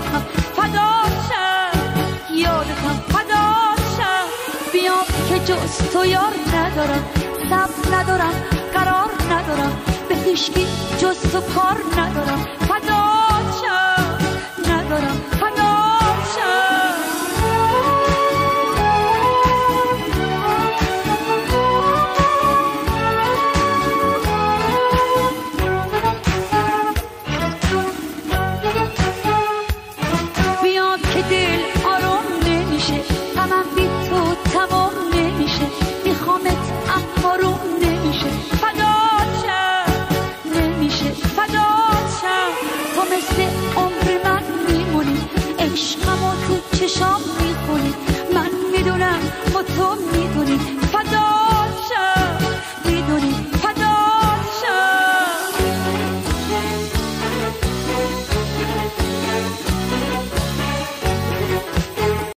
یادتم فداشم، یادتم فداشم. بیام که جز تو یار ندارم، صبر ندارم، قرار ندارم، به هیچکی جز تو کار ندارم. فداشم ندارم، فداشم. عشقمو تو چشام میخونی، من میدونم با تو میدونی.